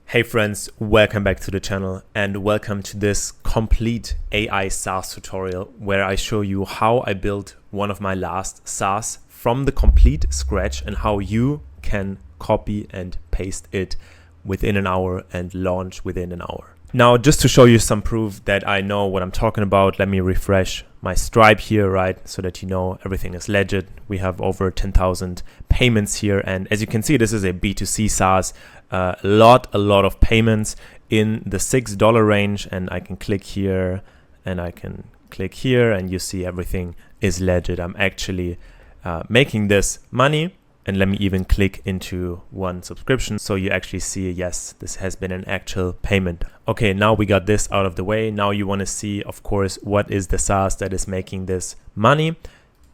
Hey friends, welcome back to the channel and welcome to this complete AI SaaS tutorial where I show you how I built one of my last SaaS from the complete scratch and how you can copy and paste it within an hour and launch within an hour. Now, just to show you some proof that I know what I'm talking about, let me refresh my Stripe here, right? So that you know everything is legit. We have over 10,000 payments here. And as you can see, this is a B2C SaaS. A lot of payments in the $6 range, and I can click here and I can click here and you see everything is legit. I'm actually making this money, and let me even click into one subscription so you actually see, yes, this has been an actual payment. Okay, now we got this out of the way. Now you want to see, of course, what is the SaaS that is making this money.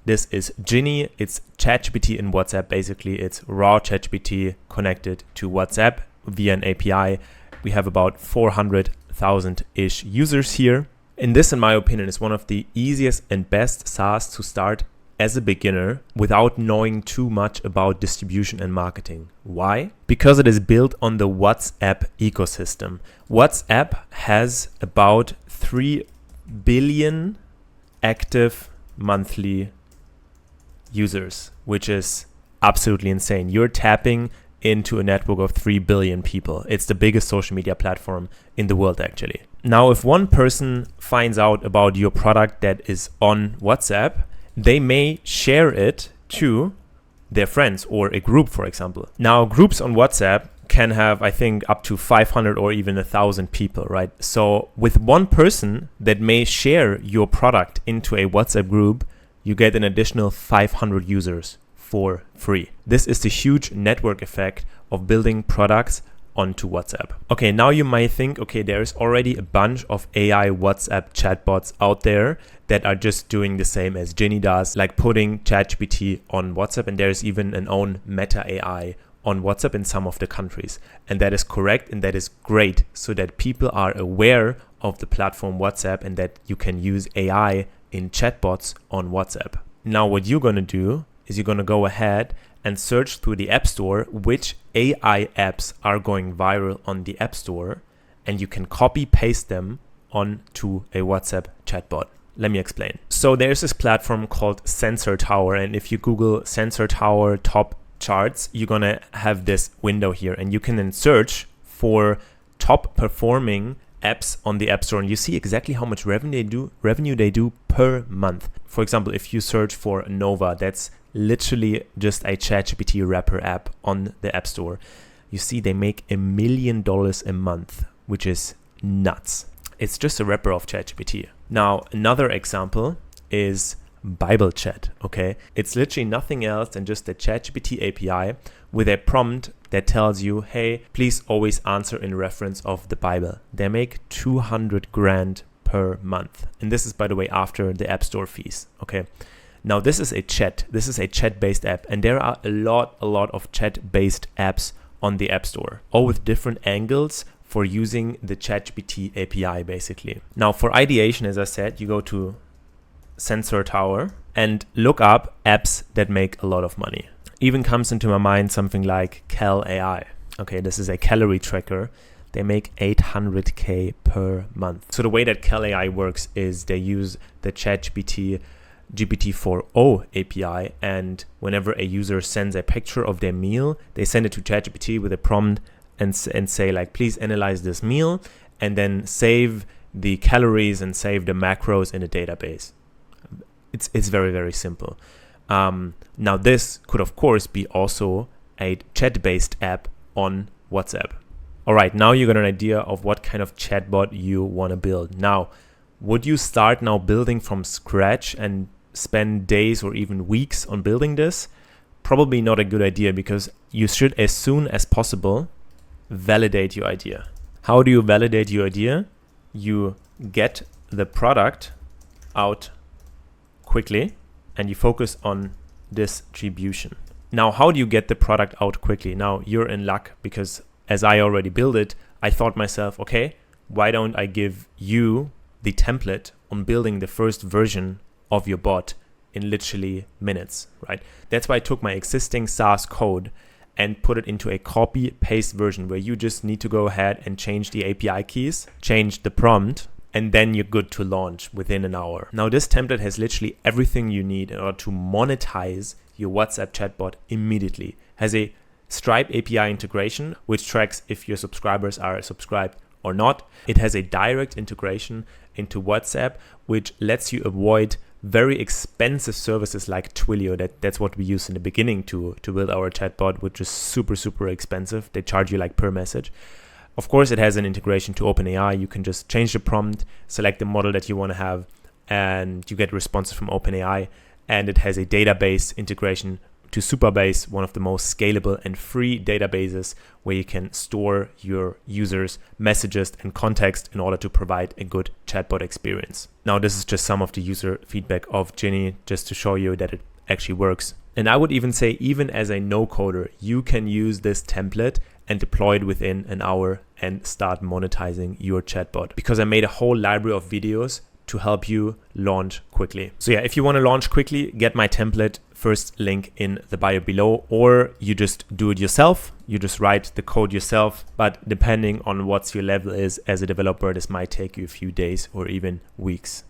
This is Ginny. It's ChatGPT in WhatsApp. Basically, it's raw ChatGPT connected to WhatsApp via an API. We have about 400,000-ish users here. And this, in my opinion, is one of the easiest and best SaaS to start as a beginner without knowing too much about distribution and marketing. Why? Because it is built on the WhatsApp ecosystem. WhatsApp has about 3 billion active monthly users, which is absolutely insane. You're tapping into a network of 3 billion people. It's the biggest social media platform in the world, actually. Now, if one person finds out about your product that is on WhatsApp, they may share it to their friends or a group, for example. Now, groups on WhatsApp can have, I think, up to 500 or even 1,000 people, right? So with one person that may share your product into a WhatsApp group, you get an additional 500 users for free. This is the huge network effect of building products onto WhatsApp. Okay, now you might think, okay, there's already a bunch of AI WhatsApp chatbots out there that are just doing the same as Ginny does, like putting ChatGPT on WhatsApp, and there's even an own Meta AI on WhatsApp in some of the countries. And that is correct, and that is great, so that people are aware of the platform WhatsApp and that you can use AI in chatbots on WhatsApp. Now, what you're gonna do is you're gonna go ahead and search through the App Store which AI apps are going viral on the App Store, and you can copy paste them onto a WhatsApp chatbot. Let me explain. So there's this platform called Sensor Tower, and if you Google Sensor Tower top charts, you're gonna have this window here, and you can then search for top performing apps on the App Store, and you see exactly how much revenue they do per month. For example, if you search for Nova, that's literally just a ChatGPT wrapper app on the App Store. You see they make $1 million a month, which is nuts. It's just a wrapper of ChatGPT. Now, another example is Bible Chat, okay? It's literally nothing else than just a ChatGPT API with a prompt that tells you, hey, please always answer in reference of the Bible. They make 200 grand per month. And this is, by the way, after the App Store fees, okay? Now, this is a chat-based app, and there are a lot of chat-based apps on the App Store, all with different angles for using the ChatGPT API, basically. Now, for ideation, as I said, you go to Sensor Tower and look up apps that make a lot of money. Even comes into my mind something like Cal AI. Okay, this is a calorie tracker. They make 800K per month. So the way that Cal AI works is they use the ChatGPT GPT-4o API, and whenever a user sends a picture of their meal, they send it to ChatGPT with a prompt and say, like, please analyze this meal, and then save the calories and save the macros in a database. It's very simple. Now, this could, of course, be also a chat-based app on WhatsApp. All right, now you got an idea of what kind of chatbot you want to build. Now, would you start now building from scratch and spend days or even weeks on building this? Probably not a good idea, because you should, as soon as possible, validate your idea. How do you validate your idea? You get the product out quickly and you focus on distribution. Now, how do you get the product out quickly? Now, you're in luck, because as I already built it, I thought myself, okay, why don't I give you the template on building the first version of your bot in literally minutes, right? That's why I took my existing SaaS code and put it into a copy paste version where you just need to go ahead and change the API keys, change the prompt, and then you're good to launch within an hour. Now, this template has literally everything you need in order to monetize your WhatsApp chatbot immediately. Has a Stripe API integration, which tracks if your subscribers are subscribed or not. It has a direct integration into WhatsApp, which lets you avoid very expensive services like Twilio. That's what we used in the beginning to build our chatbot, which is super expensive. They charge you like per message. Of course, it has an integration to OpenAI. You can just change the prompt, select the model that you want to have, and you get responses from OpenAI. And it has a database integration to Supabase, one of the most scalable and free databases where you can store your users' messages and context in order to provide a good chatbot experience. Now, this is just some of the user feedback of Ginny, just to show you that it actually works. And I would even say, even as a no-coder, you can use this template and deploy it within an hour and start monetizing your chatbot, because I made a whole library of videos to help you launch quickly. So yeah, if you want to launch quickly, get my template, first link in the bio below, or you just do it yourself. You just write the code yourself, but depending on what your level is as a developer, this might take you a few days or even weeks.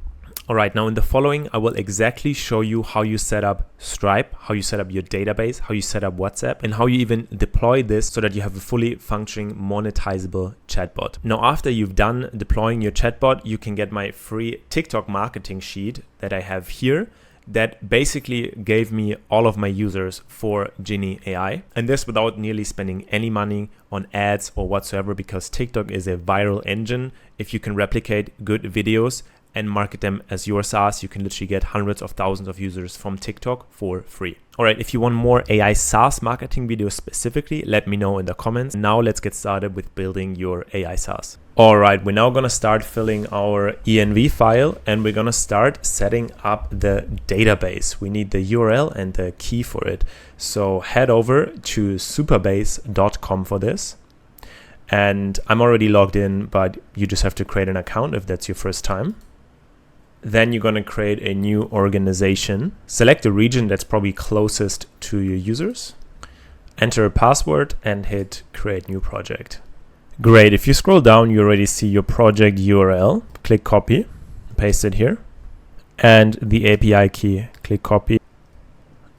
All right, now in the following, I will exactly show you how you set up Stripe, how you set up your database, how you set up WhatsApp, and how you even deploy this so that you have a fully functioning monetizable chatbot. Now, after you've done deploying your chatbot, you can get my free TikTok marketing sheet that I have here that basically gave me all of my users for Ginny AI. And this without nearly spending any money on ads or whatsoever, because TikTok is a viral engine. If you can replicate good videos and market them as your SaaS, you can literally get hundreds of thousands of users from TikTok for free. All right, if you want more AI SaaS marketing videos specifically, let me know in the comments. Now let's get started with building your AI SaaS. All right, we're now gonna start filling our env file, and we're gonna start setting up the database. We need the URL and the key for it. So head over to supabase.com for this. And I'm already logged in, but you just have to create an account if that's your first time. Then you're going to create a new organization. Select the region that's probably closest to your users. Enter a password and hit create new project. Great. If you scroll down, you already see your project URL. Click copy, paste it here. And the API key, click copy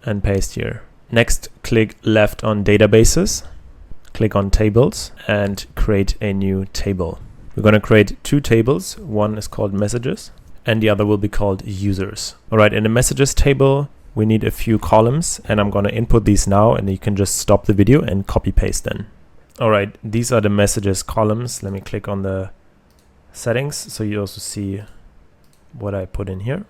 and paste here. Next, click left on databases. Click on tables and create a new table. We're going to create two tables. One is called messages, and the other will be called users. All right, in the messages table, we need a few columns, and I'm gonna input these now, and you can just stop the video and copy paste them. All right, these are the messages columns. Let me click on the settings so you also see what I put in here.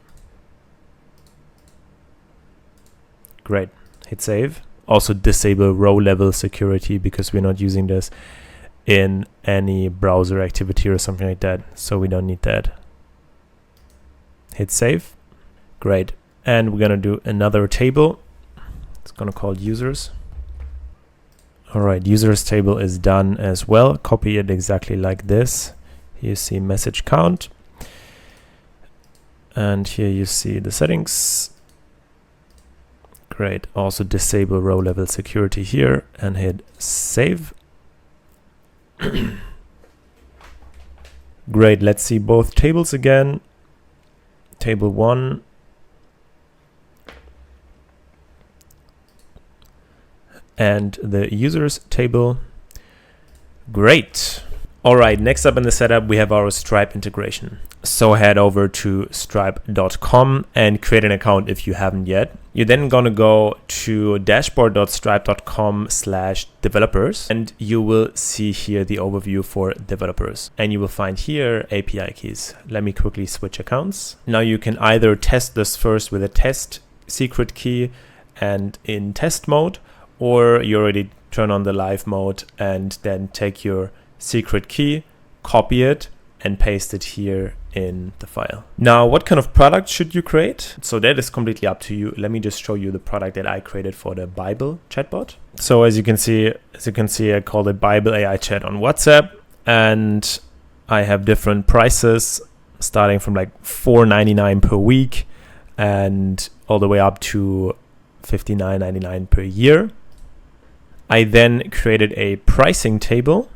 Great, hit save. Also disable row level security because we're not using this in any browser activity or something like that, so we don't need that. Hit save. Great. And we're gonna do another table. It's gonna call users. All right, users table is done as well. Copy it exactly like this. Here you see message count. And here you see the settings. Great. Also disable row level security here and hit save. Great. Let's see both tables again. Table 1 and the users table. Great. All right, next up in the setup, we have our Stripe integration. So head over to stripe.com and create an account if you haven't yet. You're then gonna go to dashboard.stripe.com/developers, and you will see here the overview for developers. And you will find here API keys. Let me quickly switch accounts. Now you can either test this first with a test secret key and in test mode, or you already turn on the live mode and then take your secret key, copy it, and paste it here in the file. Now, what kind of product should you create? So that is completely up to you. Let me just show you the product that I created for the Bible chatbot. So as you can see, I call it Bible AI chat on WhatsApp, and I have different prices starting from like $4.99 per week and all the way up to $59.99 per year. I then created a pricing table.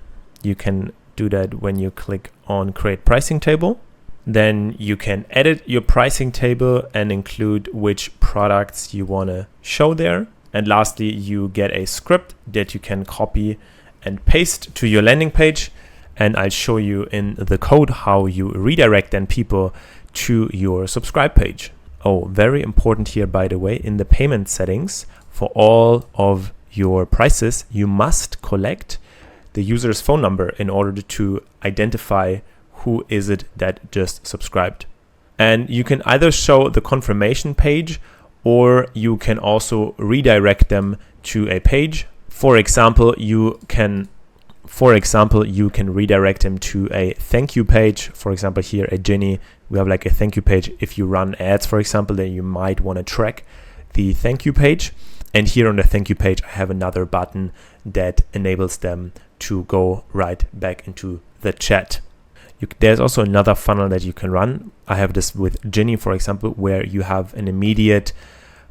You can do that when you click on create pricing table. Then you can edit your pricing table and include which products you want to show there. And lastly, you get a script that you can copy and paste to your landing page. And I'll show you in the code how you redirect then people to your subscribe page. Oh, very important here, by the way, in the payment settings for all of your prices, you must collect the user's phone number in order to identify who is it that just subscribed. And you can either show the confirmation page or you can also redirect them to a page. For example, you can redirect them to a thank you page. For example, here at Ginny, we have like a thank you page. If you run ads, for example, then you might want to track the thank you page. And here on the thank you page, I have another button that enables them to go right back into the chat. There's also another funnel that you can run. I have this with Ginny, for example, where you have an immediate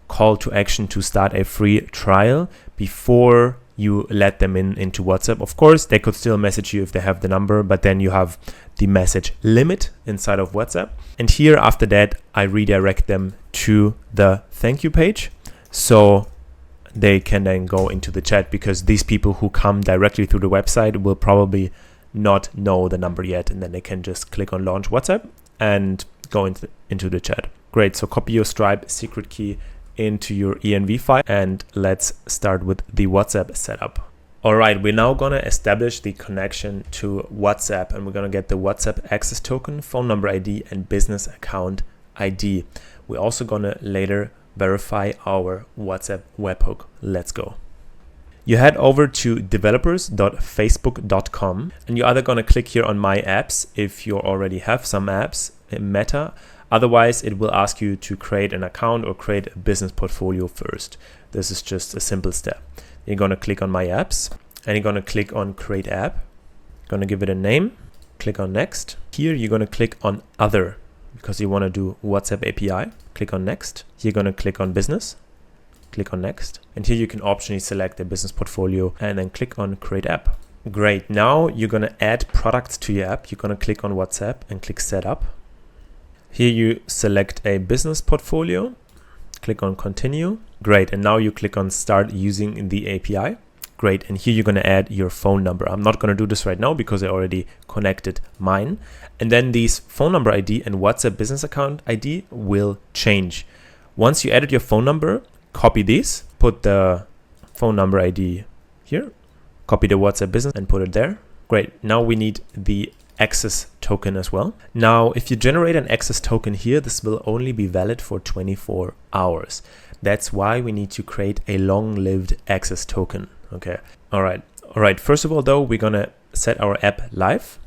call to action to start a free trial before you let them into WhatsApp. Of course, they could still message you if they have the number, but then you have the message limit inside of WhatsApp. And here, after that, I redirect them to the thank you page. So they can then go into the chat, because these people who come directly through the website will probably not know the number yet, and then they can just click on launch WhatsApp and go into the chat. Great, so copy your Stripe secret key into your env file, and let's start with the WhatsApp setup. All right, we're now gonna establish the connection to WhatsApp, and we're gonna get the WhatsApp access token, phone number ID, and business account ID. We're also gonna later verify our WhatsApp webhook. Let's go. You head over to developers.facebook.com, and you're either going to click here on My Apps if you already have some apps in Meta. Otherwise, it will ask you to create an account or create a business portfolio first. This is just a simple step. You're going to click on My Apps, and you're going to click on Create App. You're going to give it a name. Click on Next. Here, you're going to click on Other, because you want to do WhatsApp API. Click on Next. You're going to click on Business. Click on Next. And here you can optionally select a business portfolio and then click on Create App. Great. Now you're going to add products to your app. You're going to click on WhatsApp and click Setup. Here you select a business portfolio. Click on Continue. Great. And now you click on Start using the API. Great. And here you're going to add your phone number. I'm not going to do this right now because I already connected mine. And then these phone number ID and WhatsApp business account ID will change. Once you added your phone number, copy these, put the phone number ID here, copy the WhatsApp business and put it there. Great. Now we need the access token as well. Now, if you generate an access token here, this will only be valid for 24 hours. That's why we need to create a long-lived access token. Okay. All right. First of all, though, we're going to set our app live.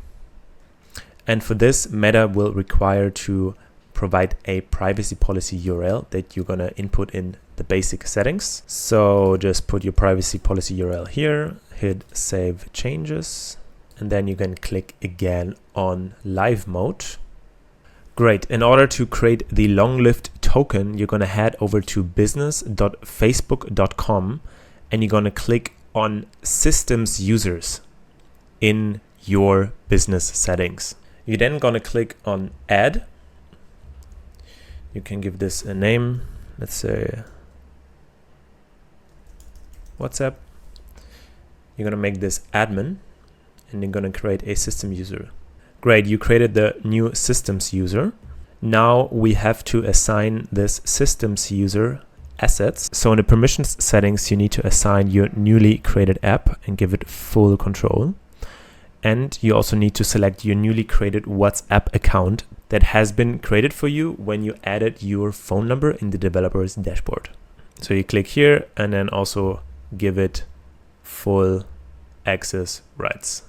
And for this, Meta will require to provide a privacy policy URL that you're going to input in the basic settings. So just put your privacy policy URL here, hit save changes, and then you can click again on live mode. Great. In order to create the long-lived token, you're going to head over to business.facebook.com and you're going to click on systems users in your business settings. You're then going to click on add. You can give this a name. Let's say WhatsApp. You're going to make this admin and you're going to create a system user. Great, you created the new systems user. Now we have to assign this systems user assets. So in the permissions settings, you need to assign your newly created app and give it full control. And you also need to select your newly created WhatsApp account that has been created for you when you added your phone number in the developer's dashboard. So you click here and then also give it full access rights.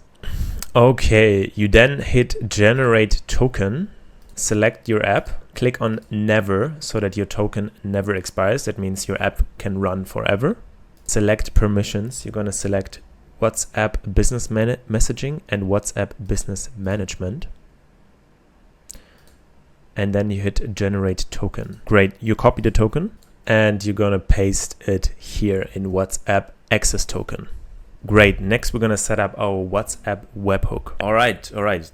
Okay, you then hit generate token, select your app, click on never so that your token never expires. That means your app can run forever. Select permissions. You're going to select WhatsApp business messaging and WhatsApp business management. And then you hit generate token. Great, you copy the token and you're going to paste it here in WhatsApp access token. Great. Next, we're going to set up our WhatsApp webhook. All right.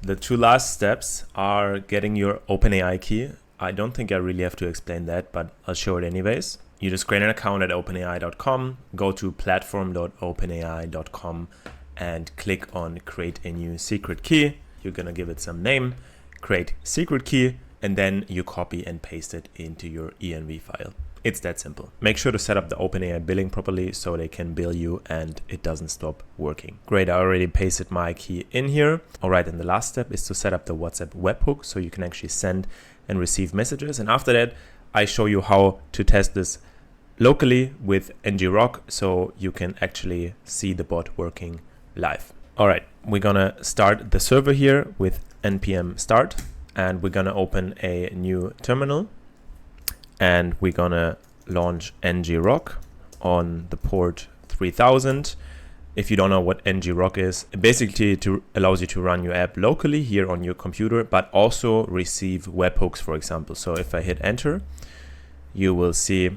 The two last steps are getting your OpenAI key. I don't think I really have to explain that, but I'll show it anyways. You just create an account at openai.com, go to platform.openai.com and click on create a new secret key. You're going to give it some name, create secret key, and then you copy and paste it into your env file. It's that simple. Make sure to set up the OpenAI billing properly so they can bill you and it doesn't stop working. Great, I already pasted my key in here. All right, and the last step is to set up the WhatsApp webhook so you can actually send and receive messages. And after that, I show you how to test this locally with ngrok so you can actually see the bot working live. All right, we're gonna start the server here with npm start, and we're gonna open a new terminal. And we're gonna launch ngrok on the port 3000. If you don't know what ngrok is, it basically allows you to run your app locally here on your computer, but also receive webhooks, for example. So if I hit enter, you will see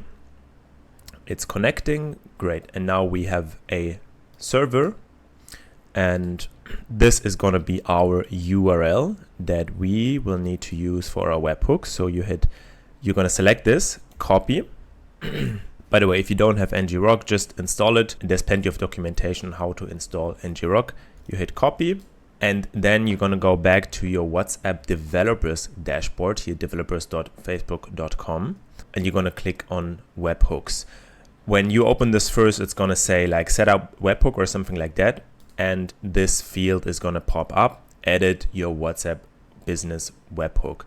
it's connecting. Great. And now we have a server, and this is gonna be our URL that we will need to use for our webhook. So you're going to select this, copy. By the way, if you don't have ngrok, just install it. There's plenty of documentation on how to install ngrok. You hit copy, and then you're going to go back to your WhatsApp developers dashboard here, developers.facebook.com, and you're going to click on webhooks. When you open this first, it's going to say like set up webhook or something like that. And this field is going to pop up, edit your WhatsApp business webhook.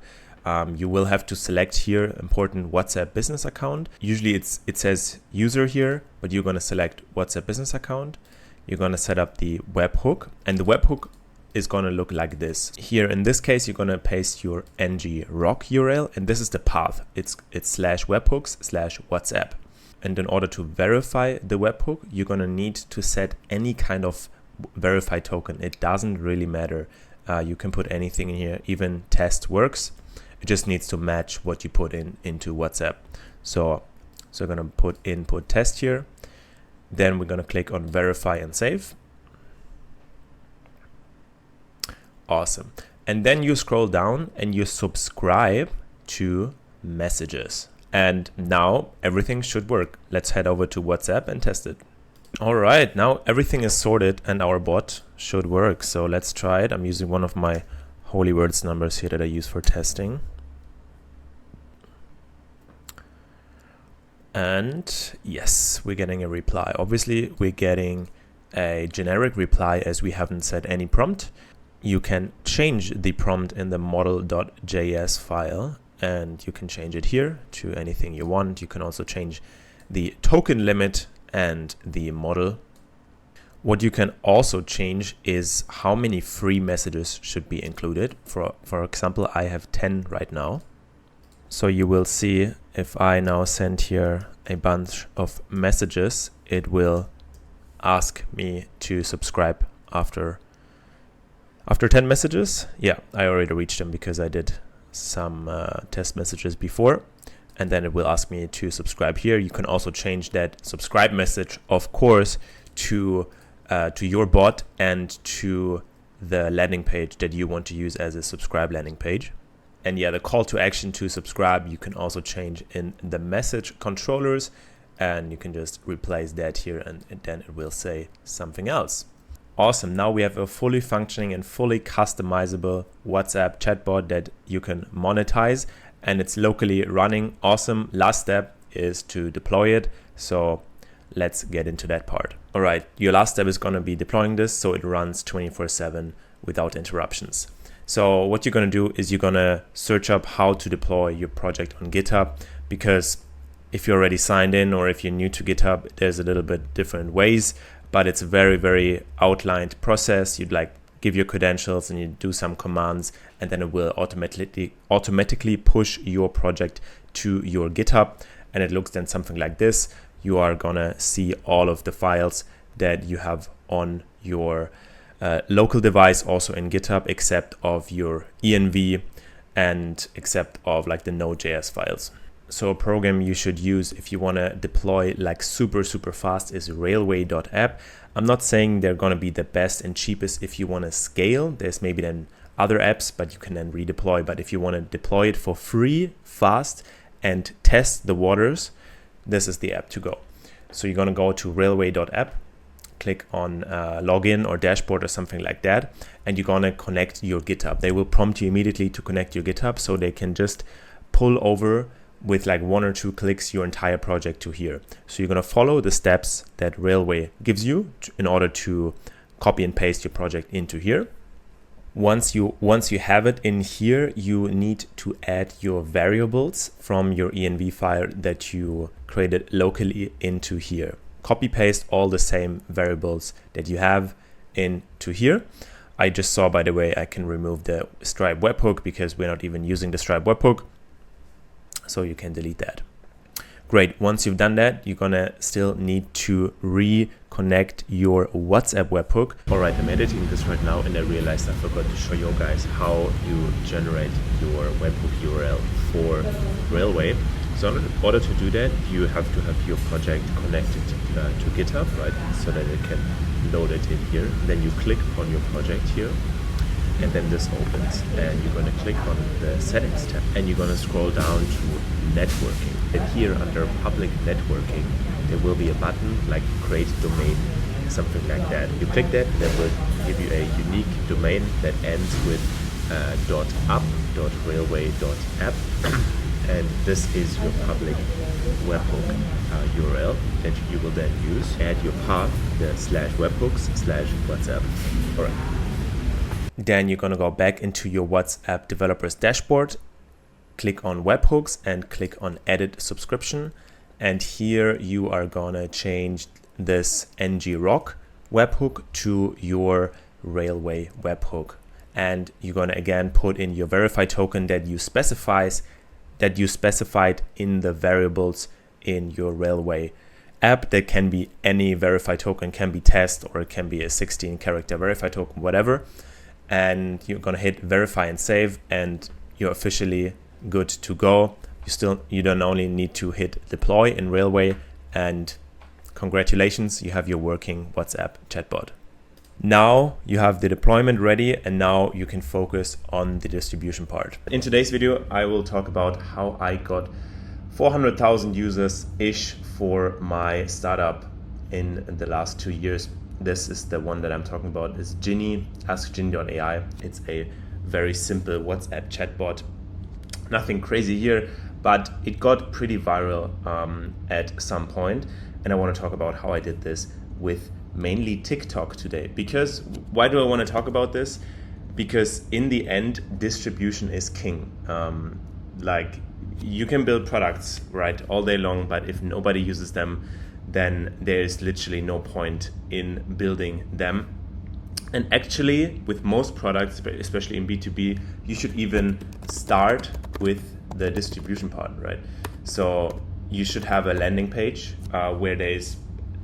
You will have to select here important WhatsApp business account. Usually it says user here, but you're going to select WhatsApp business account. You're going to set up the webhook, and the webhook is going to look like this. Here in this case, you're going to paste your ngrok URL, and this is the path. It's /webhooks/WhatsApp. And in order to verify the webhook, you're going to need to set any kind of verify token. It doesn't really matter. You can put anything in here, even test works. It just needs to match what you put into WhatsApp. So we're going to put input test here. Then we're going to click on verify and save. Awesome. And then you scroll down and you subscribe to messages. And now everything should work. Let's head over to WhatsApp and test it. All right, now everything is sorted and our bot should work. So let's try it. I'm using one of my Holy Words numbers here that I use for testing. And yes, we're getting a reply. Obviously, we're getting a generic reply as we haven't set any prompt. You can change the prompt in the model.js file, and you can change it here to anything you want. You can also change the token limit and the model. What you can also change is how many free messages should be included. For example, I have 10 right now. So you will see if I now send here a bunch of messages, it will ask me to subscribe after 10 messages. Yeah, I already reached them because I did some test messages before. And then it will ask me to subscribe here. You can also change that subscribe message, of course, to your bot and to the landing page that you want to use as a subscribe landing page. And yeah, the call to action to subscribe, you can also change in the message controllers, and you can just replace that here and then it will say something else. Awesome. Now we have a fully functioning and fully customizable WhatsApp chatbot that you can monetize, and it's locally running. Awesome. Last step is to deploy it. So let's get into that part. All right. Your last step is going to be deploying this so it runs 24/7 without interruptions. So what you're going to do is you're going to search up how to deploy your project on GitHub, because if you're already signed in or if you're new to GitHub, there's a little bit different ways, but it's a very, very outlined process. You'd like give your credentials and you do some commands, and then it will automatically push your project to your GitHub. And it looks then something like this. You are going to see all of the files that you have on your local device also in GitHub, except of your env and except of like the Node.js files. So a program you should use if you want to deploy like super fast is railway.app. I'm not saying they're going to be the best and cheapest if you want to scale. There's maybe then other apps, but you can then redeploy. But if you want to deploy it for free, fast, and test the waters, this is the app to go. So you're going to go to railway.app, click on login or dashboard or something like that, and you're going to connect your GitHub. They will prompt you immediately to connect your GitHub, so they can just pull over with like 1 or 2 clicks your entire project to here. So you're going to follow the steps that Railway gives you in order to copy and paste your project into here. Once you have it in here, you need to add your variables from your env file that you created locally into here. Copy paste all the same variables that you have into here. I just saw, by the way, I can remove the Stripe webhook because we're not even using the Stripe webhook. So you can delete that. Great. Once you've done that, you're gonna still need to reconnect your WhatsApp webhook. All right, I'm editing this right now and I realized I forgot to show you guys how you generate your webhook URL for Railway. So in order to do that, you have to have your project connected to GitHub, right? So that it can load it in here. Then you click on your project here, and then this opens, and you're going to click on the settings tab, and you're going to scroll down to networking. And here under public networking, there will be a button like create domain, something like that. You click that, that will give you a unique domain that ends with .up.railway.app. And this is your public webhook URL that you will then use. Add your path, the /webhooks/WhatsApp. All right. Then you're going to go back into your WhatsApp developers dashboard, click on webhooks and click on edit subscription. And here you are going to change this ng-rock webhook to your Railway webhook. And you're going to again put in your verify token that you specified in the variables in your Railway app. That can be any verify token, can be test, or it can be a 16-character verify token, whatever. And you're gonna hit verify and save, and you're officially good to go. You don't only need to hit deploy in Railway, and congratulations, you have your working WhatsApp chatbot. Now you have the deployment ready, and now you can focus on the distribution part. In today's video, I will talk about how I got 400,000 users-ish for my startup in the last 2 years. This is the one that I'm talking about, is Ginny, AskGinny.ai. It's a very simple WhatsApp chatbot. Nothing crazy here, but it got pretty viral at some point. And I want to talk about how I did this with mainly TikTok today. Because why do I want to talk about this? Because in the end, distribution is king. Like, you can build products, right, all day long, but if nobody uses them, then there's literally no point in building them. And actually, with most products, especially in B2B, you should even start with the distribution part, right? So you should have a landing page where there's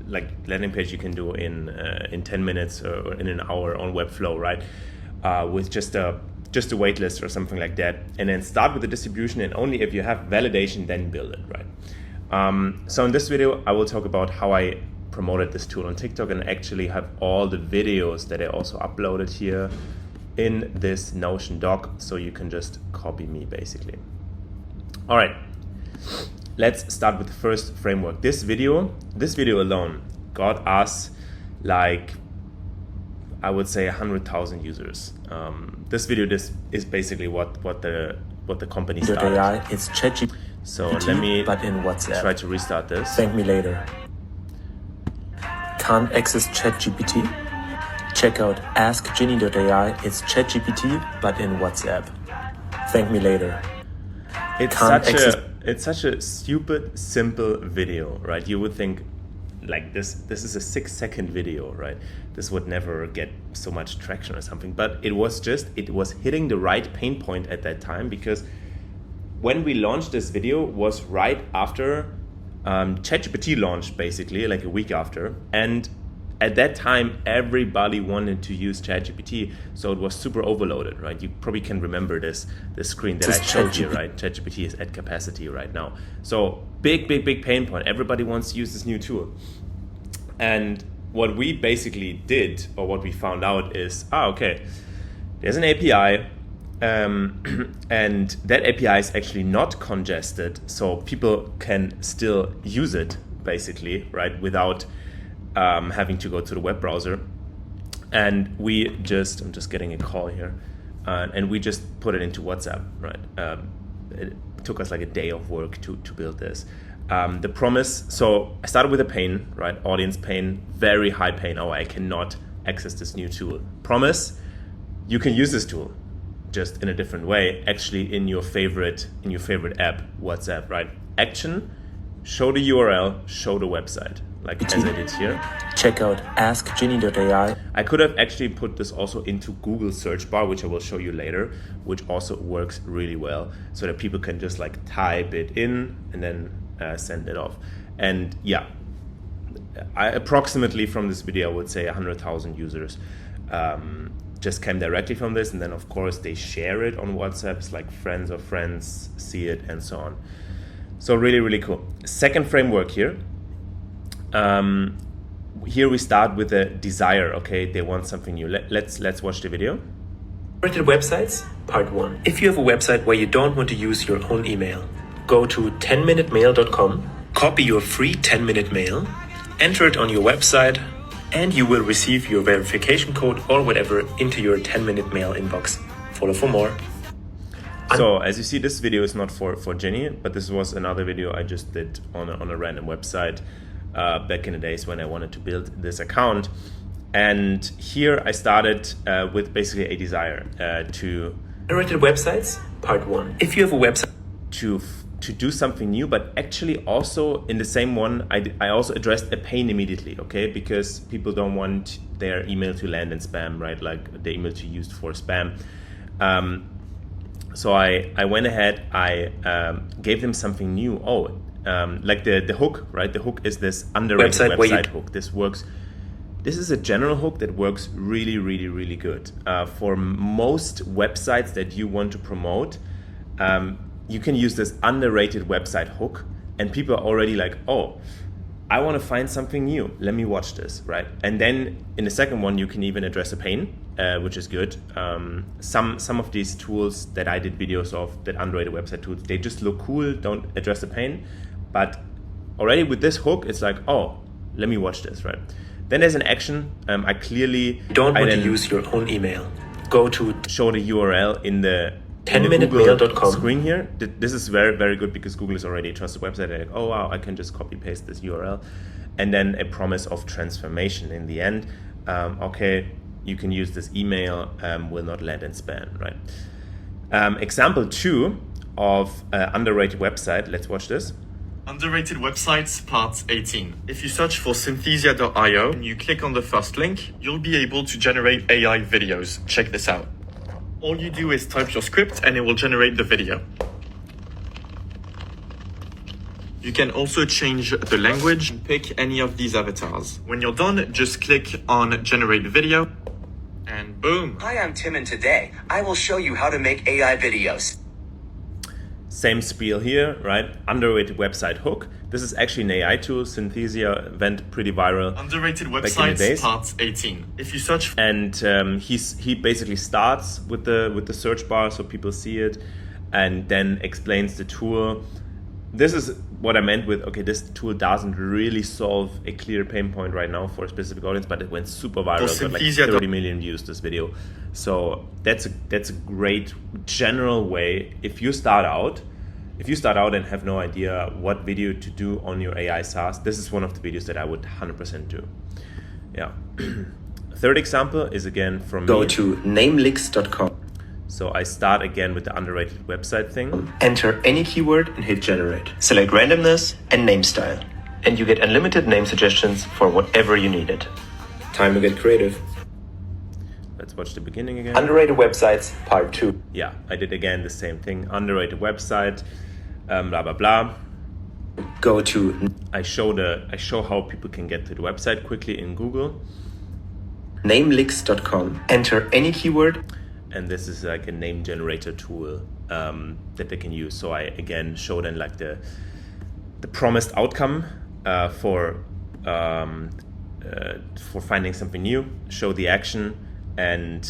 like landing page you can do in 10 minutes or in an hour on Webflow, right? With just a waitlist or something like that, and then start with the distribution, and only if you have validation, then build it, right? So in this video, I will talk about how I promoted this tool on TikTok, and actually have all the videos that I also uploaded here in this Notion doc, so you can just copy me basically. All right, let's start with the first framework. This video alone got us like, I would say 100,000 users. This video is basically what the company started. AI, it's ChatGPT. So let me but in WhatsApp. try to restart this. Thank me later. Can't access ChatGPT? Check out AskGinny.ai. It's ChatGPT, but in WhatsApp. Thank me later. It's such a stupid, simple video, right? You would think like this is a 6-second video, right? This would never get so much traction or something, but it was hitting the right pain point at that time, because when we launched this video was right after ChatGPT launched, basically like a week after, and at that time, everybody wanted to use ChatGPT, so it was super overloaded, right? You probably can remember this screen that I showed you, right? ChatGPT is at capacity right now. So big pain point. Everybody wants to use this new tool. And what we basically did, or what we found out is, okay, there's an API, and that API is actually not congested, so people can still use it, basically, right, without having to go to the web browser. And I'm just getting a call here, and we just put it into WhatsApp, right? It took us like a day of work to build this. The promise, so I started with a pain, right? Audience pain, very high pain. Oh, I cannot access this new tool. Promise, you can use this tool, just in a different way, actually in your favorite app, WhatsApp, right? Action, show the URL, show the website, like as I did here. Check out askgenie.ai. I could have actually put this also into Google search bar, which I will show you later, which also works really well, so that people can just like type it in and then send it off. And yeah, I approximately from this video, I would say 100,000 users just came directly from this. And then of course they share it on WhatsApp, it's like friends of friends see it and so on. So really cool. Second framework here. Here we start with a desire. Okay, they want something new. Let's watch the video. Generated websites, part 1. If you have a website where you don't want to use your own email, go to 10minutemail.com, copy your free 10-minute mail, enter it on your website, and you will receive your verification code or whatever into your 10-minute mail inbox. Follow for more. So as you see, this video is not for Jenny, but this was another video I just did on a random website back in the days when I wanted to build this account. And here I started with basically a desire to Generated websites, part 1. If you have a website to do something new, but actually also in the same one, I also addressed a pain immediately, okay? Because people don't want their email to land in spam, right? Like the email to use for spam. So I went ahead, I gave them something new. Like the hook, right? The hook is this underrated website hook. This is a general hook that works really good. For most websites that you want to promote, you can use this underrated website hook, and people are already like, oh, I want to find something new. Let me watch this, right? And then in the second one, you can even address a pain, which is good. Some of these tools that I did videos of, that underrated website tools, they just look cool, don't address the pain. But already with this hook, it's like, oh, let me watch this, right? Then there's an action. I clearly don't want to use your own email. Go to show the URL in the 10minutemail.com screen here. This is very good because Google is already a trusted website. They're like, oh wow, I can just copy paste this URL, and then a promise of transformation in the end. Okay, you can use this email, will not land in spam, right? Example 2 of underrated website. Let's watch this. Underrated websites, part 18. If you search for synthesia.io and you click on the first link, you'll be able to generate AI videos. Check this out. All you do is type your script and it will generate the video. You can also change the language and pick any of these avatars. When you're done, just click on generate video and boom. Hi, I'm Tim, and today I will show you how to make AI videos. Same spiel here, right? Underrated website hook. This is actually an AI tool. Synthesia went pretty viral. Underrated websites, part 18. If you search, and he basically starts with the search bar so people see it, and then explains the tool. This is what I meant with, okay, this tool doesn't really solve a clear pain point right now for a specific audience, but it went super viral. Got like 30 million views this video. So that's a great general way. If you start out and have no idea what video to do on your AI SaaS, this is one of the videos that I would 100% do. Yeah. Third example is again from Go to namelicks.com. So I start again with the underrated website thing. Enter any keyword and hit generate. Select randomness and name style. And you get unlimited name suggestions for whatever you needed. Time to get creative. Let's watch the beginning again. Underrated websites, part 2. Yeah, I did again the same thing. Underrated website, blah, blah, blah. Go to I show how people can get to the website quickly in Google. Namelicks.com. Enter any keyword. And this is like a name generator tool that they can use. So I again show them like the promised outcome for finding something new, show the action, and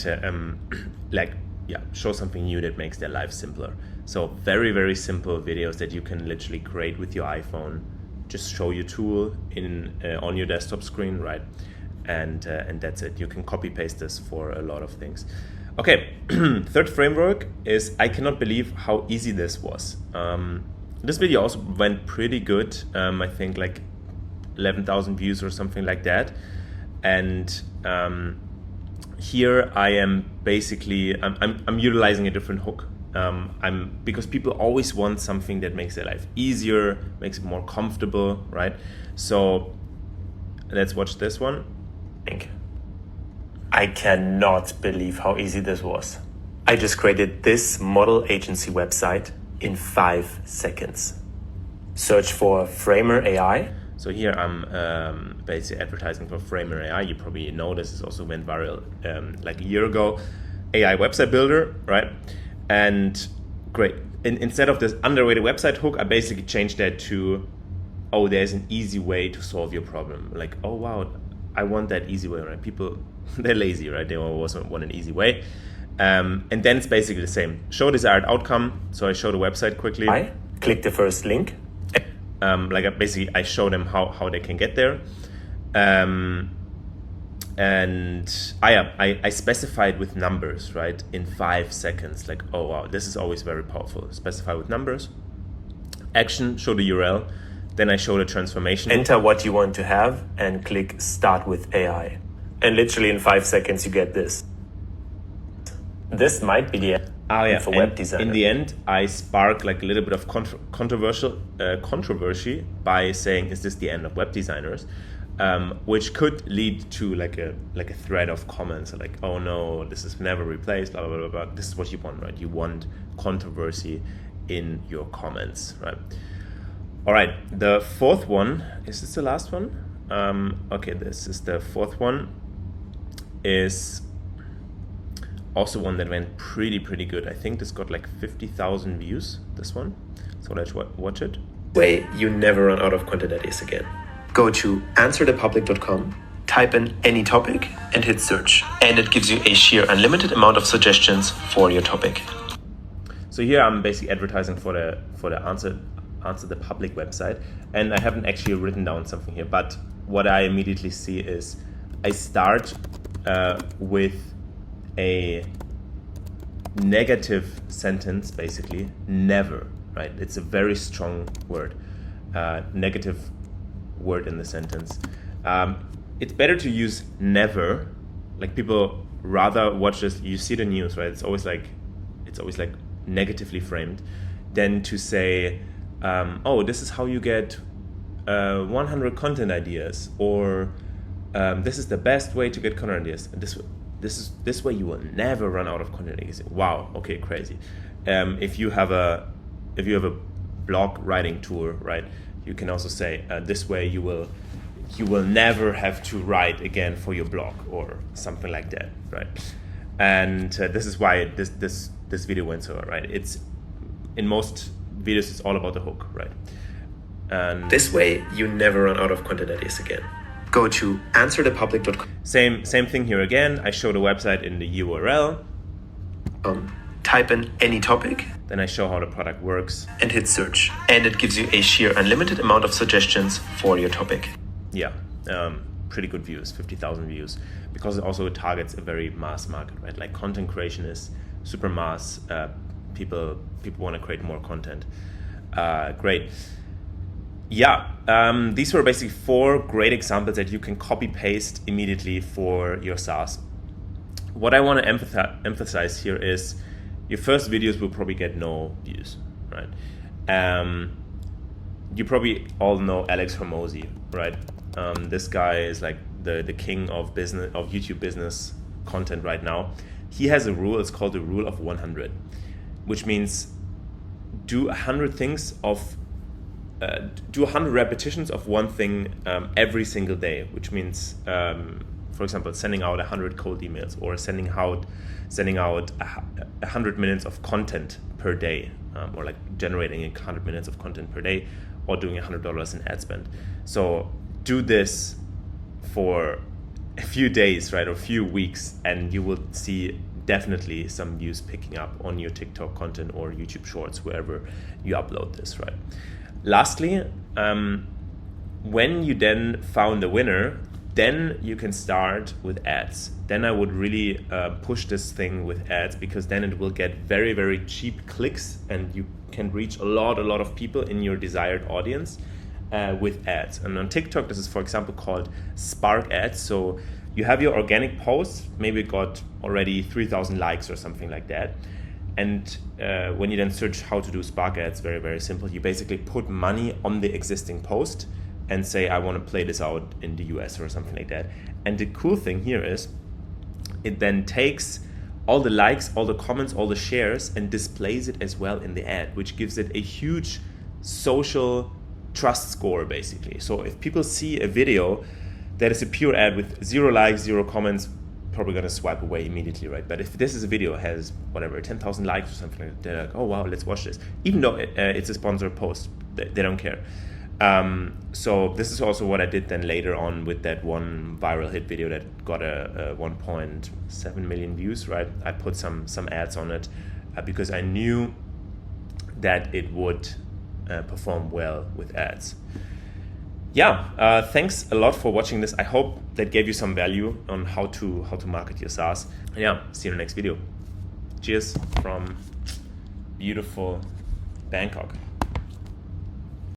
show something new that makes their life simpler. So very, very simple videos that you can literally create with your iPhone. Just show your tool on your desktop screen, right? And that's it. You can copy paste this for a lot of things. Okay, third framework is I cannot believe how easy this was. This video also went pretty good. I think like 11,000 views or something like that. And here I am basically I'm utilizing a different hook. Because people always want something that makes their life easier, makes it more comfortable, right? So let's watch this one. I cannot believe how easy this was. I just created this model agency website in 5 seconds. Search for Framer AI. So here I'm basically advertising for Framer AI. You probably know this also went viral like a year ago. AI website builder, right? And great. Instead of this underrated website hook, I basically changed that to, oh, there's an easy way to solve your problem. Like, oh wow, I want that easy way, right? People, they're lazy, right? They always want an easy way. And then it's basically the same. Show desired outcome. So I show the website quickly. I click the first link. I show them how they can get there. And I specified with numbers, right? In 5 seconds, like, oh wow, this is always very powerful. Specify with numbers. Action, show the URL. Then I show the transformation. Enter what you want to have and click start with AI. And literally in 5 seconds, you get this. This might be the end for web designer. In the end, I spark like a little bit of controversy by saying, is this the end of web designers? Which could lead to like a thread of comments like, oh no, this is never replaced, blah, blah, blah, blah. This is what you want, right? You want controversy in your comments, right? All right, the fourth one, is this the last one? Okay, this is the fourth one, is also one that went pretty good. I think this got like 50,000 views, this one. So let's watch it. Way you never run out of content ideas again. Go to Answerthepubliccom, type in any topic and hit search. And it gives you a sheer unlimited amount of suggestions for your topic. So here I'm basically advertising for the Answer the Public website, and I haven't actually written down something here, but what I immediately see is I start with a negative sentence, basically, never, right? It's a very strong word, negative word in the sentence. It's better to use never, like people rather watch this, you see the news, right? It's always like negatively framed, than to say, oh, this is how you get 100 content ideas, or this is the best way to get content ideas. This way you will never run out of content ideas. Wow, okay, crazy. If you have a blog writing tool, right, you can also say this way you will never have to write again for your blog or something like that, right? And this is why this video went so, right? It's in most videos it's all about the hook, right? And this way you never run out of content ideas again. Go to Answerthepublic.com. Same thing here again. I show the website in the URL. Type in any topic. Then I show how the product works. And hit search. And it gives you a sheer unlimited amount of suggestions for your topic. Yeah, pretty good views, 50,000 views. Because it also targets a very mass market, right? Like content creation is super mass. People want to create more content. Great. Yeah, these were basically 4 great examples that you can copy paste immediately for your SaaS. What I want to emphasize here is your first videos will probably get no views, right? You probably all know Alex Hormozi, right? This guy is like the king of YouTube business content right now. He has a rule, it's called the rule of 100, which means do 100 things of do 100 repetitions of one thing every single day, which means, for example, sending out 100 cold emails, or sending out 100 minutes of content per day, or like generating 100 minutes of content per day, or doing $100 in ad spend. So do this for a few days, right, or a few weeks, and you will see definitely some views picking up on your TikTok content or YouTube Shorts, wherever you upload this, right? Lastly, when you then found the winner, then you can start with ads. Then I would really push this thing with ads, because then it will get very, very cheap clicks, and you can reach a lot of people in your desired audience with ads. And on TikTok, this is, for example, called Spark Ads. So you have your organic post, maybe it got already 3,000 likes or something like that. And when you then search how to do Spark Ads, very, very simple. You basically put money on the existing post and say, I want to play this out in the US or something like that. And the cool thing here is it then takes all the likes, all the comments, all the shares, and displays it as well in the ad, which gives it a huge social trust score, basically. So if people see a video that is a pure ad with 0 likes, 0 comments, probably gonna swipe away immediately, right? But if this is a video, has whatever, 10,000 likes or something like that, they're like, oh wow, let's watch this. Even though it's a sponsored post, they don't care. So this is also what I did then later on with that one viral hit video that got a 1.7 million views, right? I put some ads on it because I knew that it would perform well with ads. Yeah, thanks a lot for watching this. I hope that gave you some value on how to market your SaaS. And yeah, see you in the next video. Cheers from beautiful Bangkok.